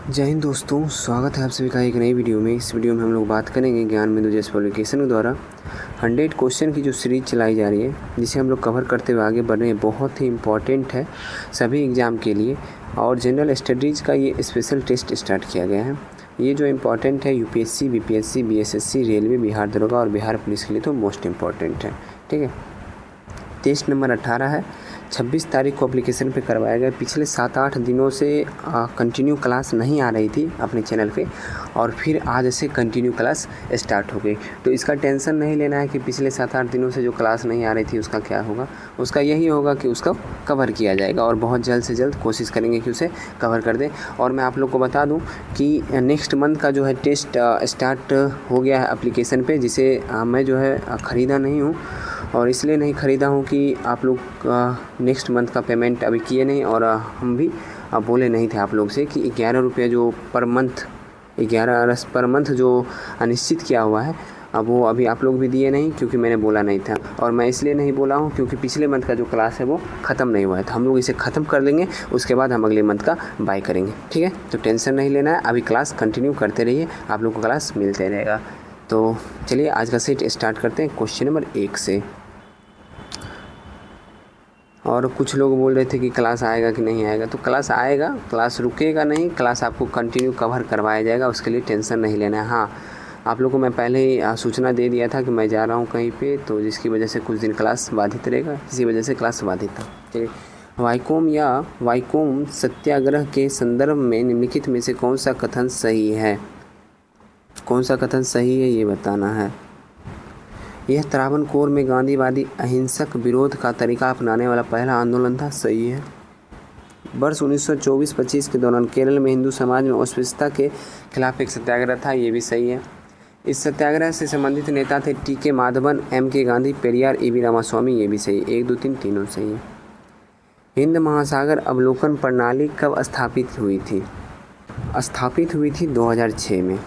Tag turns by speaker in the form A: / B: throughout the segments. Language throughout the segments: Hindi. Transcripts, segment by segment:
A: जय हिंद दोस्तों, स्वागत है आप सभी का एक नई वीडियो में। इस वीडियो में हम लोग बात करेंगे ज्ञान बिंदु जैसे पब्लिकेशन के द्वारा 100 क्वेश्चन की जो सीरीज चलाई जा रही है, जिसे हम लोग कवर करते हुए आगे बढ़ रहे हैं। बहुत ही इम्पॉर्टेंट है सभी एग्ज़ाम के लिए और जनरल स्टडीज़ का ये स्पेशल टेस्ट स्टार्ट किया गया है। ये जो इम्पॉर्टेंट है UPSC, BPSC, BSSC, railway, Bihar दरोगा और बिहार पुलिस के लिए तो मोस्ट इम्पॉर्टेंट है। ठीक है, टेस्ट नंबर 18 है। 26 तारीख को एप्लीकेशन पे करवाया गया। पिछले 7-8 दिनों से कंटिन्यू क्लास नहीं आ रही थी अपने चैनल पे और फिर आज से कंटिन्यू क्लास स्टार्ट हो गई। तो इसका टेंशन नहीं लेना है कि पिछले 7-8 दिनों से जो क्लास नहीं आ रही थी उसका क्या होगा। उसका यही होगा कि उसका कवर किया जाएगा और बहुत जल्द से जल्द कोशिश करेंगे कि उसे कवर कर दें। और मैं आप लोग को बता दूँ कि नेक्स्ट मंथ का जो है टेस्ट स्टार्ट हो गया है एप्लीकेशन पर, जिसे मैं जो है ख़रीदा नहीं हूँ और इसलिए नहीं ख़रीदा हूँ कि आप लोग नेक्स्ट मंथ का पेमेंट अभी किए नहीं और हम भी बोले नहीं थे आप लोग से कि 11 रुपये जो पर मंथ 11 पर मंथ जो निश्चित किया हुआ है, अब वो अभी आप लोग भी दिए नहीं क्योंकि मैंने बोला नहीं था। और मैं इसलिए नहीं बोला हूँ क्योंकि पिछले मंथ का जो क्लास है वो ख़त्म नहीं हुआ है, तो हम लोग इसे ख़त्म कर लेंगे, उसके बाद हम अगले मंथ का बाय करेंगे। ठीक है, तो टेंशन नहीं लेना है, अभी क्लास कंटिन्यू करते रहिए, आप लोग को क्लास मिलते रहेगा। तो चलिए आज का सेट स्टार्ट करते हैं क्वेश्चन नंबर 1 से। और कुछ लोग बोल रहे थे कि क्लास आएगा कि नहीं आएगा, तो क्लास आएगा, क्लास रुकेगा नहीं, क्लास आपको कंटिन्यू कवर करवाया जाएगा, उसके लिए टेंशन नहीं लेना है। हाँ, आप लोगों को मैं पहले ही सूचना दे दिया था कि मैं जा रहा हूँ कहीं पे, तो जिसकी वजह से कुछ दिन क्लास बाधित रहेगा, इसी वजह से क्लास बाधित था। चलिए, वाइकोम सत्याग्रह के संदर्भ में निम्नलिखित में से कौन सा कथन सही है? कौन सा कथन सही है ये बताना है। यह त्रावणकोर में गांधीवादी अहिंसक विरोध का तरीका अपनाने वाला पहला आंदोलन था। सही है। वर्ष 1924-25 के दौरान केरल में हिंदू समाज में अस्पृश्यता के खिलाफ एक सत्याग्रह था। ये भी सही है। इस सत्याग्रह से संबंधित नेता थे TK. Madhavan, MK. Gandhi, Periyar, EV. Ramaswamy. ये भी सही है। 1, 2, 3 तीनों सही है। हिंद महासागर अवलोकन प्रणाली कब स्थापित हुई थी? स्थापित हुई थी 2006 में।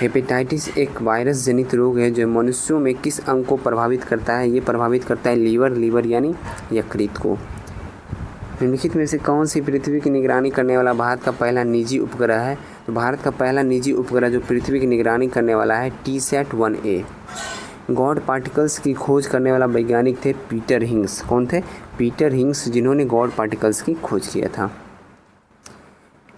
A: हेपेटाइटिस एक वायरस जनित रोग है जो मनुष्यों में किस अंग को प्रभावित करता है? ये प्रभावित करता है लीवर यानी यकृत को। निम्नलिखित में से कौन सी पृथ्वी की निगरानी करने वाला भारत का पहला निजी उपग्रह है? तो भारत का पहला निजी उपग्रह जो पृथ्वी की निगरानी करने वाला है TSAT-1A। गॉड पार्टिकल्स की खोज करने वाला वैज्ञानिक थे पीटर हिंग्स। कौन थे? पीटर हिंग्स, जिन्होंने गॉड पार्टिकल्स की खोज किया था।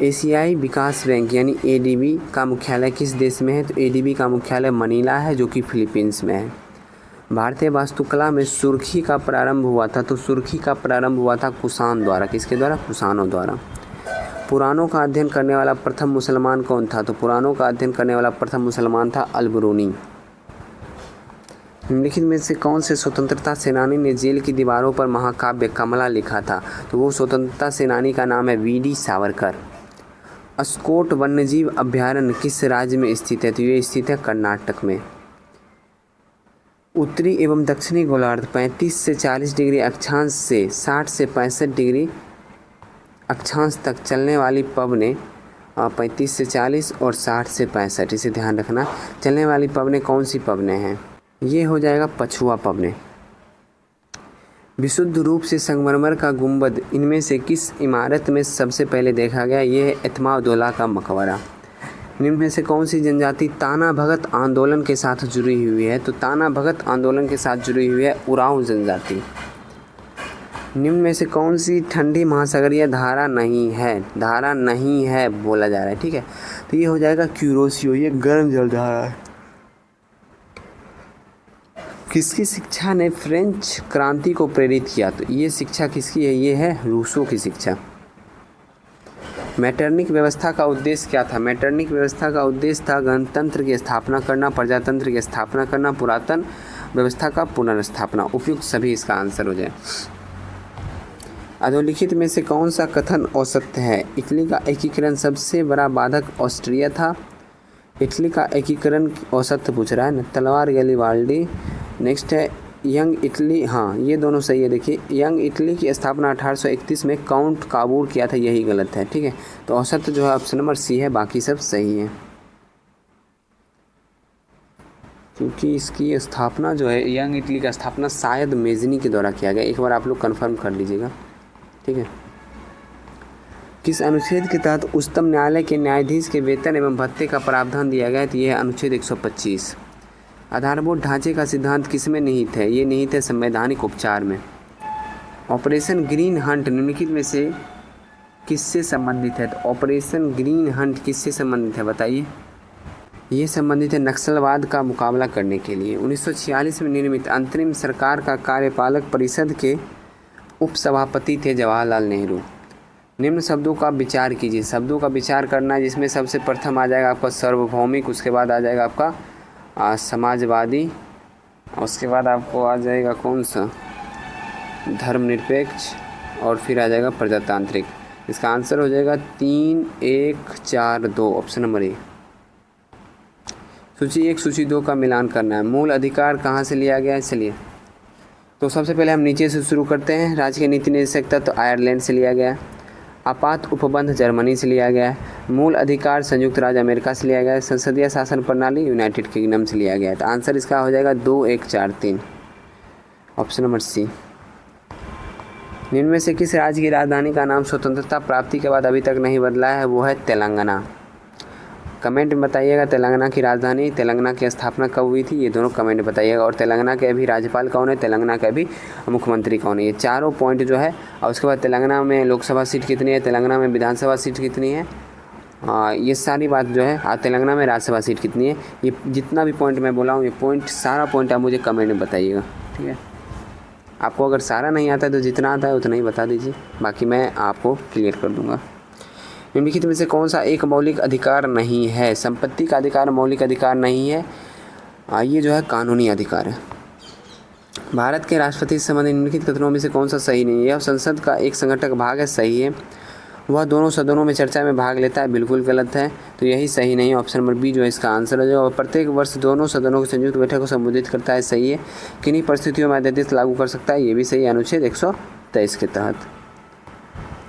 A: एशियाई विकास बैंक यानी ADB का मुख्यालय किस देश में है? तो ADB का मुख्यालय मनीला है, जो कि फिलीपींस में है। भारतीय वास्तुकला में सुर्खी का प्रारंभ हुआ था, तो सुर्खी का प्रारंभ हुआ था कुषाण द्वारा। किसके द्वारा? कुषाणों द्वारा। पुराणों का अध्ययन करने वाला प्रथम मुसलमान कौन था? तो पुराणों का अध्ययन करने वाला प्रथम मुसलमान था अल-बिरूनी। निम्नलिखित में से कौन से स्वतंत्रता सेनानी ने जेल की दीवारों पर महाकाव्य कमला लिखा था? तो वो स्वतंत्रता सेनानी का नाम है VD सावरकर। अस्कोट वन्यजीव अभयारण्य किस राज्य में स्थित है? तो ये स्थित है कर्नाटक में। उत्तरी एवं दक्षिणी गोलार्ध 35 से 40 डिग्री अक्षांश से 60 से 65 डिग्री अक्षांश तक चलने वाली पवनें 35 से 40 और 60 से 65, इसे ध्यान रखना। चलने वाली पवनें कौन सी पवनें हैं? ये हो जाएगा पछुआ पवनें। विशुद्ध रूप से संगमरमर का गुंबद इनमें से किस इमारत में सबसे पहले देखा गया? ये है एतमाउद्दौला का मकबरा। निम्न में से कौन सी जनजाति ताना भगत आंदोलन के साथ जुड़ी हुई है? तो ताना भगत आंदोलन के साथ जुड़ी हुई है उरांव जनजाति। निम्न में से कौन सी ठंडी महासागरीय धारा नहीं है? धारा नहीं है बोला जा रहा है, ठीक है, तो ये हो जाएगा क्यूरोसियो, ये गर्म जलधारा है। किसकी शिक्षा ने फ्रेंच क्रांति को प्रेरित किया? तो ये शिक्षा किसकी है? ये है रूसो की शिक्षा। मैटरनिक व्यवस्था का उद्देश्य क्या था? मैटरनिक व्यवस्था का उद्देश्य था गणतंत्र की स्थापना करना, प्रजातंत्र की स्थापना करना, पुरातन व्यवस्था का पुनर्स्थापना। उपयुक्त सभी इसका आंसर हो जाए। अधोलिखित में से कौन सा कथन असत्य है? इटली का एकीकरण सबसे बड़ा बाधक ऑस्ट्रिया था। इटली का एकीकरण असत्य पूछ रहा है ना। तलवार गैरिबाल्डी। नेक्स्ट है यंग इटली। हाँ, ये दोनों सही है। देखिए, यंग इटली की स्थापना 1831 में काउंट काबूर किया था, यही गलत है, ठीक है। तो औसत जो है ऑप्शन नंबर C है, बाकी सब सही है, क्योंकि इसकी स्थापना जो है, यंग इटली का स्थापना शायद मेजनी के द्वारा किया गया। एक बार आप लोग कंफर्म कर लीजिएगा, ठीक है। किस अनुच्छेद के तहत उच्चतम न्यायालय के न्यायाधीश के वेतन एवं भत्ते का प्रावधान दिया गया है? तो ये है अनुच्छेद 125। आधारभूत ढांचे का सिद्धांत किसमें निहित है? ये निहित है संवैधानिक उपचार में। ऑपरेशन ग्रीन हंट निम्नलिखित में से किससे संबंधित है? तो ऑपरेशन ग्रीन हंट किससे संबंधित है बताइए? ये संबंधित है नक्सलवाद का मुकाबला करने के लिए। 1946 में निर्मित अंतरिम सरकार का कार्यपालक परिषद के उपसभापति थे जवाहरलाल नेहरू। निम्न शब्दों का विचार कीजिए। शब्दों का विचार करना है जिसमें सबसे प्रथम आ जाएगा आपका सार्वभौमिक, उसके बाद आ जाएगा आपका समाजवादी, उसके बाद आपको आ जाएगा कौन सा धर्मनिरपेक्ष, और फिर आ जाएगा प्रजातांत्रिक। इसका आंसर हो जाएगा 3, 1, 4, 2, ऑप्शन नंबर ए। सूची 1 सूची 2 का मिलान करना है। मूल अधिकार कहाँ से लिया गया है? चलिए तो सबसे पहले हम नीचे से शुरू करते हैं। राज्य के नीति निर्देशक तत्व तो आयरलैंड से लिया गया है। आपात उपबंध जर्मनी से लिया गया है। मूल अधिकार संयुक्त राज्य अमेरिका से लिया गया है। संसदीय शासन प्रणाली यूनाइटेड किंगडम से लिया गया है। तो आंसर इसका हो जाएगा 2, 1, 4, 3, ऑप्शन नंबर सी। इनमें से किस राज्य की राजधानी का नाम स्वतंत्रता प्राप्ति के बाद अभी तक नहीं बदला है? वो है तेलंगाना। कमेंट में बताइएगा तेलंगाना की राजधानी, तेलंगाना की स्थापना कब हुई थी, ये दोनों कमेंट बताइएगा। और तेलंगाना के अभी राज्यपाल कौन है, तेलंगाना के अभी मुख्यमंत्री कौन है, ये चारों पॉइंट जो है। और उसके बाद तेलंगाना में लोकसभा सीट कितनी है, तेलंगाना में विधानसभा सीट कितनी है, ये सारी बात जो है। तेलंगाना में राज्यसभा सीट कितनी है, ये जितना भी पॉइंट मैं बोला हूँ ये पॉइंट सारा पॉइंट आप मुझे कमेंट में बताइएगा, ठीक है। आपको अगर सारा नहीं आता है तो जितना आता है उतना ही बता दीजिए, बाकी मैं आपको क्लियर कर दूँगा। निम्नलिखित में से कौन सा एक मौलिक अधिकार नहीं है? संपत्ति का अधिकार मौलिक अधिकार नहीं है, ये जो है कानूनी अधिकार है। भारत के राष्ट्रपति से संबंधित निम्नलिखित कथनों में से कौन सा सही नहीं है? यह संसद का एक संगठक भाग है, सही है। वह दोनों सदनों में चर्चा में भाग लेता है, बिल्कुल गलत है, तो यही सही नहीं है। ऑप्शन नंबर बी जो है इसका आंसर हो जाएगा। और प्रत्येक वर्ष दोनों सदनों की संयुक्त बैठक को संबोधित करता है, सही है। किन्हीं परिस्थितियों में अध्यादेश लागू कर सकता है, ये भी सही है, अनुच्छेद 123 के तहत।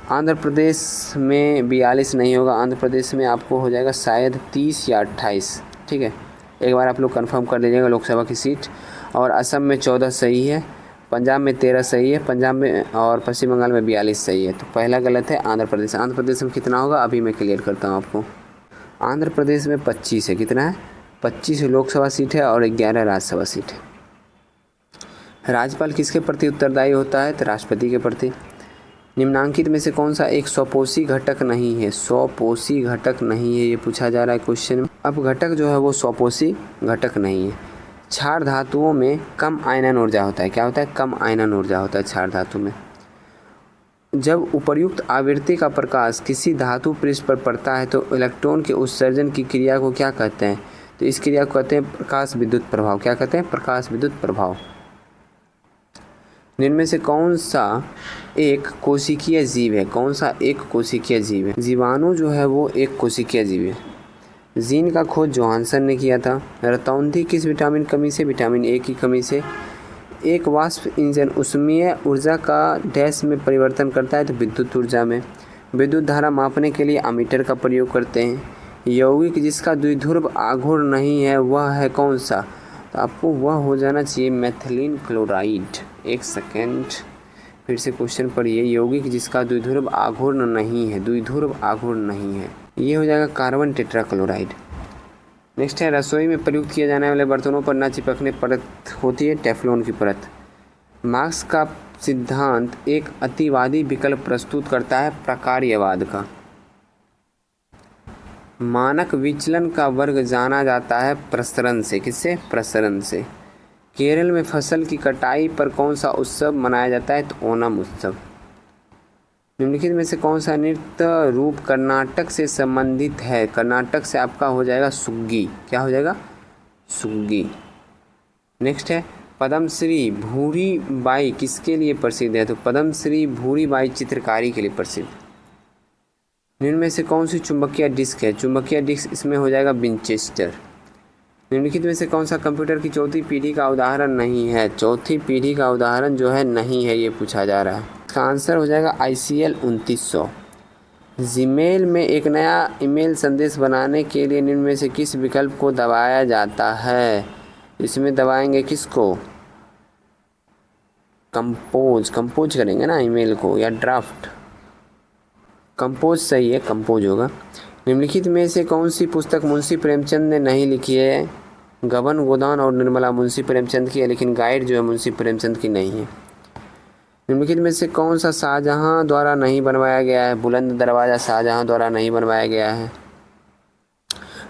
A: आंध्र प्रदेश में 42 नहीं होगा, आंध्र प्रदेश में आपको हो जाएगा शायद 30 या 28, ठीक है। एक बार आप लोग कंफर्म कर लीजिएगा लोकसभा की सीट। और असम में 14 सही है, पंजाब में 13 सही है, पंजाब में और पश्चिम बंगाल में 42 सही है, तो पहला गलत है आंध्र प्रदेश। आंध्र प्रदेश में कितना होगा अभी मैं क्लियर करता हूँ आपको। आंध्र प्रदेश में 25 है, कितना है 25 लोकसभा सीट है और 11 राज्यसभा सीट है। राज्यपाल किसके प्रति उत्तरदायी होता है? तो राष्ट्रपति के प्रति। निम्नांकित में से कौन सा एक स्वपोषी घटक नहीं है? स्वपोषी घटक नहीं है, ये पूछा जा रहा है क्वेश्चन में। अब घटक जो है वो स्वपोषी घटक नहीं है। क्षार धातुओं में कम आयनन ऊर्जा होता है, क्या होता है? कम आयनन ऊर्जा होता है क्षार धातु में। जब उपर्युक्त आवृत्ति का प्रकाश किसी धातु पृष्ठ पर पड़ता है तो इलेक्ट्रॉन के उत्सर्जन की क्रिया को क्या कहते हैं? तो इस क्रिया को कहते हैं प्रकाश विद्युत प्रभाव। क्या कहते हैं? प्रकाश विद्युत प्रभाव। इनमें से कौन सा एक कोशिकीय जीव है? कौन सा एक कोशिकीय जीव है? जीवाणु जो है वो एक कोशिकीय जीव है। जीन का खोज जोहानसन ने किया था। रतौंधी किस विटामिन कमी से? विटामिन ए की कमी से। एक वाष्प इंजन ऊष्मीय ऊर्जा का डैश में परिवर्तन करता है, तो विद्युत ऊर्जा में। विद्युत धारा मापने के लिए अमीटर का प्रयोग करते हैं। यौगिक जिसका द्विध्रुव आघूर्ण नहीं है वह है कौन सा? तो आपको वह हो जाना चाहिए मेथिलीन क्लोराइड। एक सेकेंड फिर से क्वेश्चन पढ़िए। यौगिक जिसका द्विध्रुव आघूर्ण नहीं है, द्विध्रुव आघूर्ण नहीं है, ये हो जाएगा कार्बन टेट्राक्लोराइड। नेक्स्ट है रसोई में प्रयुक्त किए जाने वाले बर्तनों पर न चिपकने परत होती है, टेफ्लॉन की परत। मार्क्स का सिद्धांत एक अतिवादी विकल्प प्रस्तुत करता है प्रकार्यवाद का। मानक विचलन का वर्ग जाना जाता है प्रसरण से। किससे? प्रसरण से। केरल में फसल की कटाई पर कौन सा उत्सव मनाया जाता है? तो ओणम उत्सव। निम्नलिखित में से कौन सा नृत्य रूप कर्नाटक से संबंधित है? कर्नाटक से आपका हो जाएगा सुग्गी। क्या हो जाएगा? सुग्गी। नेक्स्ट है पद्मश्री भूरी बाई किसके लिए प्रसिद्ध है? तो पद्मश्री भूरी बाई चित्रकारी के लिए प्रसिद्ध। निम्न में से कौन सी चुंबकीय डिस्क है? चुंबकीय डिस्क इसमें हो जाएगा विंचेस्टर। निम्नलिखित में से कौन सा कंप्यूटर की चौथी पीढ़ी का उदाहरण नहीं है? चौथी पीढ़ी का उदाहरण जो है नहीं है, ये पूछा जा रहा है। इसका आंसर हो जाएगा ICL 2900। जीमेल में एक नया ईमेल संदेश बनाने के लिए निम्न में से किस विकल्प को दबाया जाता है? इसमें दबाएंगे किसको? कंपोज करेंगे ना ईमेल को, या ड्राफ्ट। कंपोज सही है, कंपोज होगा। निम्नलिखित में से कौन सी पुस्तक मुंशी प्रेमचंद ने नहीं लिखी है? गबन गोदान और निर्मला मुंशी प्रेमचंद की है, लेकिन गाइड जो है मुंशी प्रेमचंद की नहीं है। निम्नलिखित में से कौन सा शाहजहां द्वारा नहीं बनवाया गया है? बुलंद दरवाज़ा शाहजहां द्वारा नहीं बनवाया गया है।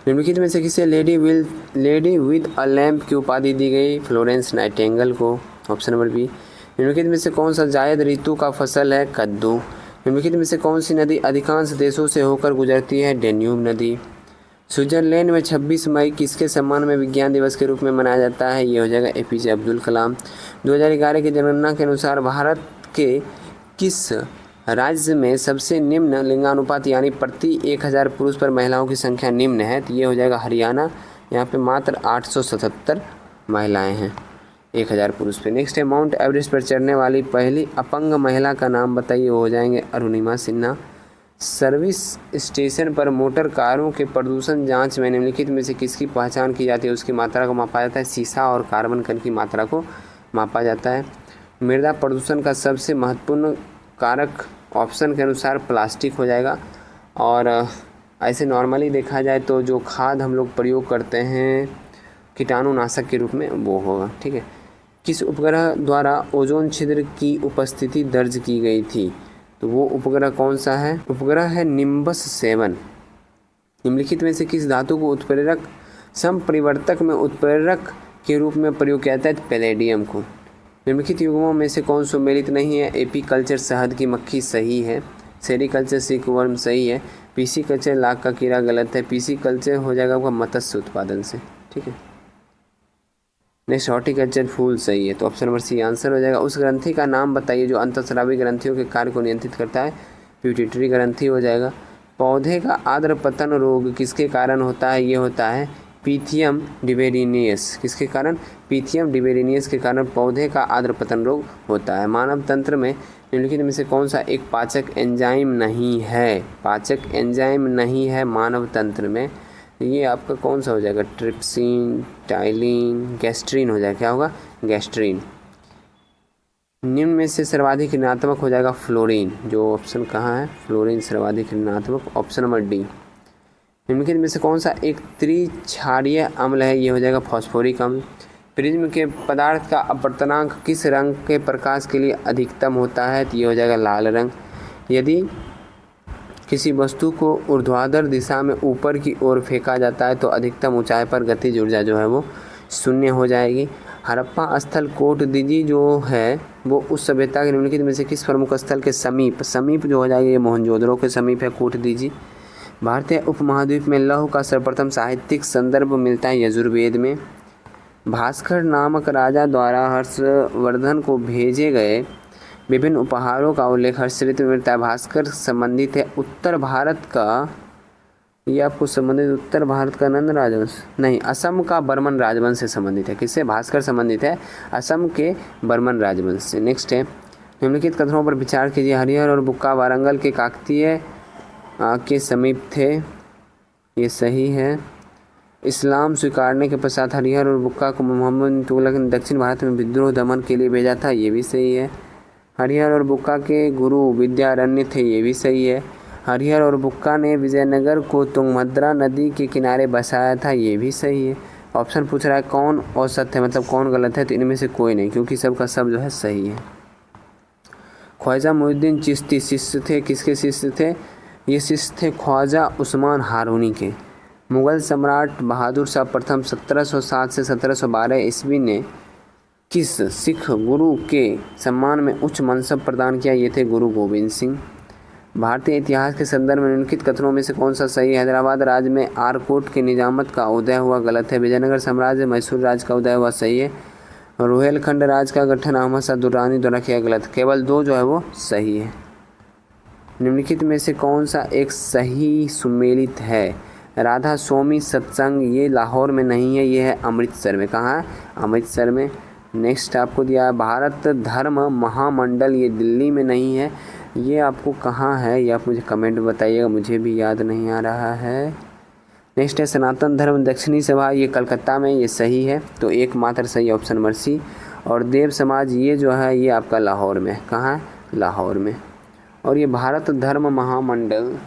A: निम्नलिखित में से किसे लेडी विद अ लैम्प की उपाधि दी गई? फ्लोरेंस नाइटिंगेल को, ऑप्शन नंबर बी। निम्नलिखित में से कौन सा जायद ऋतु का फसल है? कद्दू। निम्नलिखित में से कौन सी नदी अधिकांश देशों से होकर गुजरती है? डेन्यूब नदी। स्विट्जरलैंड में 26 मई किसके सम्मान में विज्ञान दिवस के रूप में मनाया जाता है? ये हो जाएगा एपीजे अब्दुल कलाम। 2011 की जनगणना के अनुसार भारत के किस राज्य में सबसे निम्न लिंगानुपात यानी प्रति 1000 पुरुष पर महिलाओं की संख्या निम्न है? तो ये हो जाएगा हरियाणा। यहाँ पे मात्र 877 महिलाएं हैं 1000 पुरुष पे। नेक्स्ट है माउंट एवरेस्ट पर चढ़ने वाली पहली अपंग महिला का नाम बताइए। वो हो जाएंगे अरुणिमा सिन्हा। सर्विस स्टेशन पर मोटर कारों के प्रदूषण जांच में निम्नलिखित में से किसकी पहचान की जाती है? उसकी मात्रा को मापा जाता है। सीसा और कार्बन कण की मात्रा को मापा जाता है। मृदा प्रदूषण का सबसे महत्वपूर्ण कारक ऑप्शन के अनुसार प्लास्टिक हो जाएगा। और ऐसे नॉर्मली देखा जाए तो जो खाद हम लोग प्रयोग करते हैं कीटाणुनाशक के रूप में वो होगा। ठीक है। किस उपग्रह द्वारा ओजोन छिद्र की उपस्थिति दर्ज की गई थी? तो वो उपग्रह कौन सा है? उपग्रह है निम्बस 7। निम्नलिखित में से किस धातु को उत्प्रेरक संपरिवर्तक में उत्प्रेरक के रूप में प्रयोग किया जाता है? पैलेडियम को। निम्नलिखित युग्मों में से कौन सुमेलित नहीं है? एपी कल्चर शहद की मक्खी सही है। सेरीकल्चर सिल्कवर्म सही है। पीसी कल्चर लाख का कीड़ा गलत है। पीसी कल्चर हो जाएगा आपका मत्स्य उत्पादन से। ठीक है। नेक्स्ट हॉर्टिकल्चर फूल सही है, तो ऑप्शन नंबर सी आंसर हो जाएगा। उस ग्रंथि का नाम बताइए जो अंतःस्रावी ग्रंथियों के कार्य को नियंत्रित करता है। पिट्यूटरी ग्रंथि हो जाएगा। पौधे का आर्द्र पतन रोग किसके कारण होता है? ये होता है पीथियम डिवेरिनियस। किसके कारण? पीथियम डिवेरिनियस के कारण पौधे का आर्द्र पतन रोग होता है। मानव तंत्र में निम्नलिखित में से कौन सा एक पाचक एंजाइम नहीं है? पाचक एंजाइम नहीं है मानव तंत्र में। ये आपका कौन सा हो जाएगा? ट्रिप्सिन, टाइलिन, गैस्ट्रीन हो जाएगा। क्या होगा? गैस्ट्रीन। निम्न में से सर्वाधिक ऋणात्मक हो जाएगा फ्लोरीन। जो ऑप्शन कहाँ है? फ्लोरीन सर्वाधिक ऋणात्मक, ऑप्शन नंबर डी। निम्नलिखित में से कौन सा एक त्रिक्षारीय अम्ल है? ये हो जाएगा फॉस्फोरिक अम्ल। प्रिज्म के पदार्थ का अपवर्तनांक किस रंग के प्रकाश के लिए अधिकतम होता है? तो ये हो जाएगा लाल रंग। यदि किसी वस्तु को ऊर्ध्वाधर दिशा में ऊपर की ओर फेंका जाता है तो अधिकतम ऊंचाई पर गतिज ऊर्जा जो है वो 0 हो जाएगी। हड़प्पा स्थल कोटदीजी जो है वो उस सभ्यता के निम्नलिखित में से किस प्रमुख स्थल के समीप जो हो जाएगी? ये मोहनजोदड़ो के समीप है कोटदीजी। भारतीय उपमहाद्वीप में लौह का सर्वप्रथम साहित्यिक संदर्भ मिलता है यजुर्वेद में। भास्कर नामक राजा द्वारा हर्षवर्धन को भेजे गए विभिन्न उपहारों का उल्लेख हर्षचरित्र में मिलता है। भास्कर संबंधित है उत्तर भारत का, ये आपको संबंधित उत्तर भारत का नंद राजवंश नहीं, असम का बर्मन राजवंश से संबंधित है। किससे? भास्कर संबंधित है असम के बर्मन राजवंश से। नेक्स्ट है निम्नलिखित कथनों पर विचार कीजिए। हरिहर और बुक्का वारंगल के काकतीय के समीप थे। ये सही है। इस्लाम स्वीकारने के पश्चात हरिहर और बुक्का को मोहम्मद बिन तुगलक ने दक्षिण भारत में विद्रोह दमन के लिए भेजा था। ये भी सही है। हरिहर और बुक्का के गुरु विद्यारण्य थे। ये भी सही है। हरिहर और बुक्का ने विजयनगर को तुंगभद्रा नदी के किनारे बसाया था। ये भी सही है। ऑप्शन पूछ रहा है कौन असत्य है, मतलब कौन गलत है, तो इनमें से कोई नहीं, क्योंकि सबका सब जो है सही है। ख्वाजा मुइनुद्दीन चिश्ती शिष्य थे। किसके शिष्य थे? ये शिष्य थे ख्वाजा उस्मान हारूनी के। मुग़ल सम्राट बहादुर शाह प्रथम 1707 से 1712 ईस्वी ने किस सिख गुरु के सम्मान में उच्च मनसब प्रदान किया? ये थे गुरु गोविंद सिंह। भारतीय इतिहास के संदर्भ में निम्नलिखित कथनों में से कौन सा सही है? हैदराबाद राज्य में आरकोट की निजामत का उदय हुआ। गलत है। विजयनगर साम्राज्य मैसूर राज्य का उदय हुआ। सही है। रोहेलखंड राज्य का गठन अहमद शाह दुर्रानी द्वारा किया। गलत। केवल 2 जो है वो सही है। निम्नलिखित में से कौन सा एक सही सुमेलित है? राधा स्वामी सत्संग ये लाहौर में नहीं है, ये है अमृतसर में। कहाँ है? अमृतसर में। नेक्स्ट आपको दिया है भारत धर्म महामंडल, ये दिल्ली में नहीं है, ये आपको कहाँ है? ये आप मुझे कमेंट बताइएगा, मुझे भी याद नहीं आ रहा है। नेक्स्ट है सनातन धर्म दक्षिणी सभा, ये कलकत्ता में, ये सही है, तो एकमात्र सही ऑप्शन नंबर सी। और देव समाज ये जो है ये आपका लाहौर में। कहाँ है? लाहौर में। और ये भारत धर्म महामंडल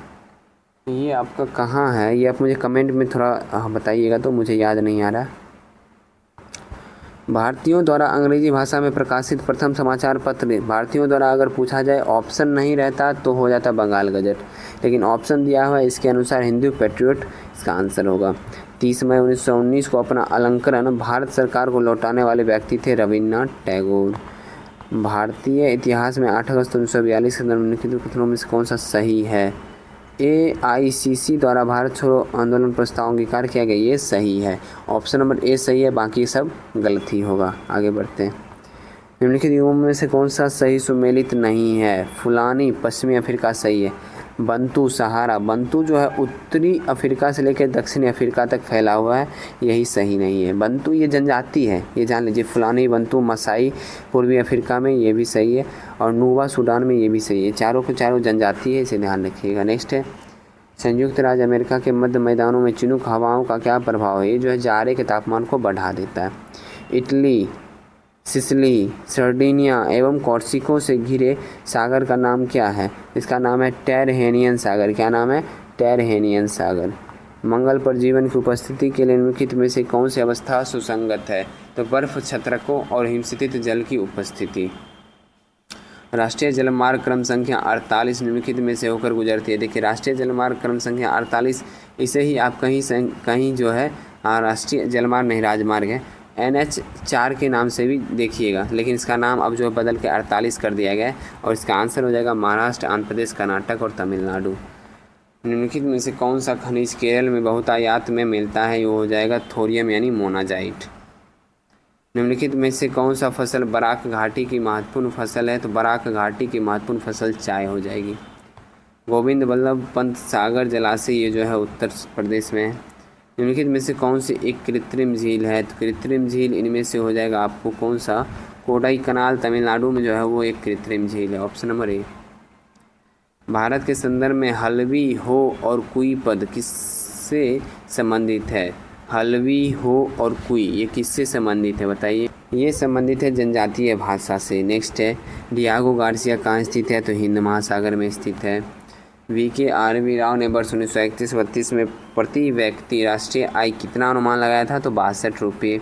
A: ये आपका कहाँ है, ये आप मुझे कमेंट में थोड़ा बताइएगा, तो मुझे याद नहीं आ रहा। भारतीयों द्वारा अंग्रेजी भाषा में प्रकाशित प्रथम समाचार पत्र, भारतीयों द्वारा अगर पूछा जाए ऑप्शन नहीं रहता तो हो जाता बंगाल गजट, लेकिन ऑप्शन दिया हुआ है इसके अनुसार हिंदू पेट्रियट इसका आंसर होगा। 30 मई 1919 को अपना अलंकरण भारत सरकार को लौटाने वाले व्यक्ति थे रविन्द्रनाथ टैगोर। भारतीय इतिहास में 8 अगस्त 1942 के निम्नलिखित कथनों में से कौन सा सही है? AICC द्वारा भारत छोड़ो आंदोलन प्रस्ताव अंगीकार किया गया, ये सही है। ऑप्शन नंबर ए सही है, बाकी सब गलत ही होगा। आगे बढ़ते हैं। निम्नलिखित युगों में से कौन सा सही सुमेलित नहीं है? फुलानी पश्चिमी अफ्रीका सही है। बंतू सहारा, बंतू जो है उत्तरी अफ्रीका से लेकर दक्षिणी अफ्रीका तक फैला हुआ है, यही सही नहीं है। बंतू ये जनजाति है, ये जान लीजिए। फुलानी, बंतू, मसाई पूर्वी अफ्रीका में, ये भी सही है। और नूबा सूडान में, ये भी सही है। चारों के चारों जनजाति है, इसे ध्यान रखिएगा। नेक्स्ट है, संयुक्त राज्य अमेरिका के मध्य मैदानों में चिनूक हवाओं का क्या प्रभाव है? ये जो है जाड़े के तापमान को बढ़ा देता है। इटली, सिसिली, सर्डिनिया एवं कॉर्सिको से घिरे सागर का नाम क्या है? इसका नाम है टेरहेनियन सागर। क्या नाम है? टेरहेनियन सागर। मंगल पर जीवन की उपस्थिति के लिए निम्नलिखित में से कौन सी अवस्था सुसंगत है? तो बर्फ, छत्रकों और हिमस्थित जल की उपस्थिति। राष्ट्रीय जलमार्ग क्रम संख्या 48 निम्नलिखित में से होकर गुजरती है। देखिए, राष्ट्रीय जलमार्ग क्रम संख्या 48, इसे ही आप कहीं जो है राष्ट्रीय जलमार्ग नहीं, राजमार्ग है, NH4 के नाम से भी देखिएगा, लेकिन इसका नाम अब जो है बदल के 48 कर दिया गया है। और इसका आंसर हो जाएगा महाराष्ट्र, आंध्र प्रदेश, कर्नाटक और तमिलनाडु। निम्नलिखित में से कौन सा खनिज केरल में बहुतायत में मिलता है? वो हो जाएगा थोरियम यानी मोनाजाइट। निम्नलिखित में से कौन सा फसल बराक घाटी की महत्वपूर्ण फसल है? तो बराक घाटी की महत्वपूर्ण फसल चाय हो जाएगी। गोविंद बल्लभ पंत सागर जलाशय, ये जो है उत्तर प्रदेश में है। निम्नलिखित में से कौन सी एक कृत्रिम झील है? तो कृत्रिम झील इनमें से हो जाएगा आपको कौन सा? कोडाई कनाल तमिलनाडु में जो है वो एक कृत्रिम झील है। Option number A. भारत के संदर्भ में हल्बी, हो और कुई पद किससे संबंधित है? हल्बी, हो और कुई ये किससे संबंधित है बताइए? ये संबंधित है जनजातीय भाषा से। नेक्स्ट है, डियागो गार्सिया कहाँ स्थित है? तो हिंद महासागर में स्थित है। VKRV राव ने वर्ष 1931-32 में प्रति व्यक्ति राष्ट्रीय आय कितना अनुमान लगाया था? तो 62 रुपये।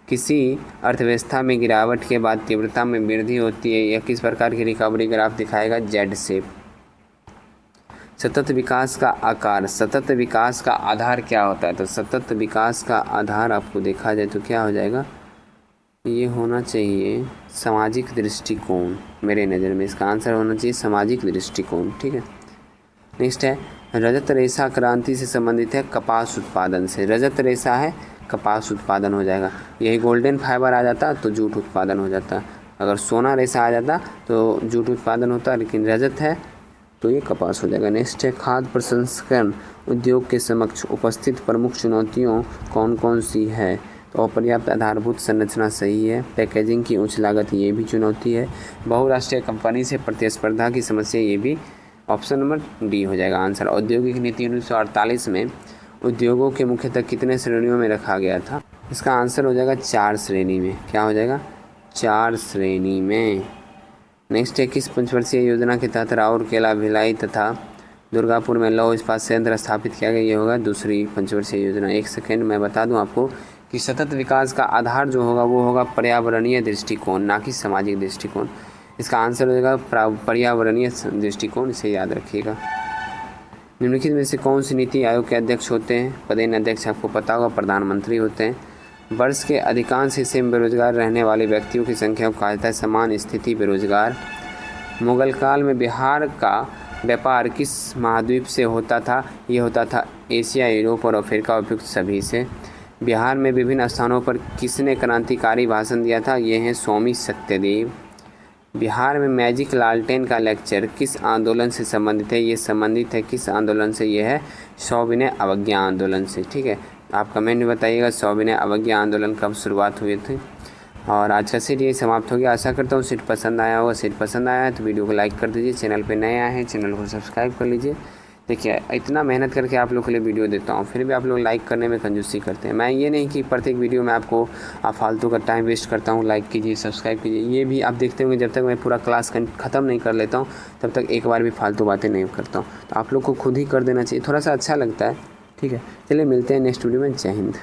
A: किसी अर्थव्यवस्था में गिरावट के बाद तीव्रता में वृद्धि होती है, यह किस प्रकार की रिकवरी ग्राफ दिखाएगा? Z shape. सतत विकास का आकार, सतत विकास का आधार क्या होता है? तो सतत विकास का आधार आपको देखा जाए तो क्या हो जाएगा? ये होना चाहिए सामाजिक दृष्टिकोण। मेरे नज़र में इसका आंसर होना चाहिए सामाजिक दृष्टिकोण। ठीक है। नेक्स्ट है, रजत रेशा क्रांति से संबंधित है कपास उत्पादन से। रजत रेशा है, कपास उत्पादन हो जाएगा। यही गोल्डन फाइबर आ जाता तो जूट उत्पादन हो जाता। अगर सोना रेशा आ जाता तो जूट उत्पादन होता, लेकिन रजत है तो ये कपास हो जाएगा। नेक्स्ट है, खाद्य प्रसंस्करण उद्योग के समक्ष उपस्थित प्रमुख चुनौतियों कौन कौन सी है? तो अपर्याप्त आधारभूत संरचना सही है। पैकेजिंग की उच्च लागत, ये भी चुनौती है। बहुराष्ट्रीय कंपनी से प्रतिस्पर्धा की समस्या, ये भी ऑप्शन नंबर डी हो जाएगा आंसर। औद्योगिक नीति 1948 में उद्योगों के मुख्यतः कितने श्रेणियों में रखा गया था? इसका आंसर हो जाएगा 4 श्रेणी में। क्या हो जाएगा? 4 श्रेणी में। नेक्स्ट है, किस पंचवर्षीय योजना के तहत राउरकेला, भिलाई तथा दुर्गापुर में लौह इस्पात संयंत्र स्थापित किया गया? ये होगा दूसरी पंचवर्षीय योजना। एक सेकेंड मैं बता दूं आपको कि सतत विकास का आधार जो होगा वो होगा पर्यावरणीय दृष्टिकोण, ना कि सामाजिक दृष्टिकोण। इसका आंसर हो जाएगा पर्यावरणीय दृष्टिकोण, इसे याद रखिएगा। निम्नलिखित में से कौन सी नीति आयोग के अध्यक्ष होते हैं? पदेन अध्यक्ष आपको पता होगा प्रधानमंत्री होते हैं। वर्ष के अधिकांश हिस्से में बेरोजगार रहने वाले व्यक्तियों की संख्या को कहा जाता है समान स्थिति बेरोजगार। मुगल काल में बिहार का व्यापार किस महाद्वीप से होता था? ये होता था एशिया, यूरोप और अफ्रीका उपयुक्त सभी से। बिहार में विभिन्न स्थानों पर किसने क्रांतिकारी भाषण दिया था? ये हैं स्वामी सत्यदेव। बिहार में मैजिक लालटेन का लेक्चर किस आंदोलन से संबंधित है? ये संबंधित है किस आंदोलन से? ये है सविनय अवज्ञा आंदोलन से। ठीक है, आप कमेंट में बताइएगा सविनय अवज्ञा आंदोलन कब शुरुआत हुए थे। और आज का सेट ये समाप्त हो गया। आशा करता हूँ सेट पसंद आया होगा। सेट पसंद आया है तो वीडियो को लाइक कर दीजिए। चैनल पे नए आए हैं चैनल को सब्सक्राइब कर लीजिए। देखिए इतना मेहनत करके आप लोग के लिए वीडियो देता हूँ, फिर भी आप लोग लाइक करने में कंजूसी करते हैं। मैं ये नहीं कि प्रत्येक वीडियो में आपको फालतू का टाइम वेस्ट करता हूँ, लाइक कीजिए, सब्सक्राइब कीजिए, ये भी आप देखते होंगे। जब तक मैं पूरा क्लास ख़त्म नहीं कर लेता हूँ तब तक एक बार भी फालतू बातें नहीं करता हूँ। तो आप लोग को खुद ही कर देना चाहिए, थोड़ा सा अच्छा लगता है। ठीक है, चलिए मिलते हैं नेक्स्ट वीडियो में। जय हिंद।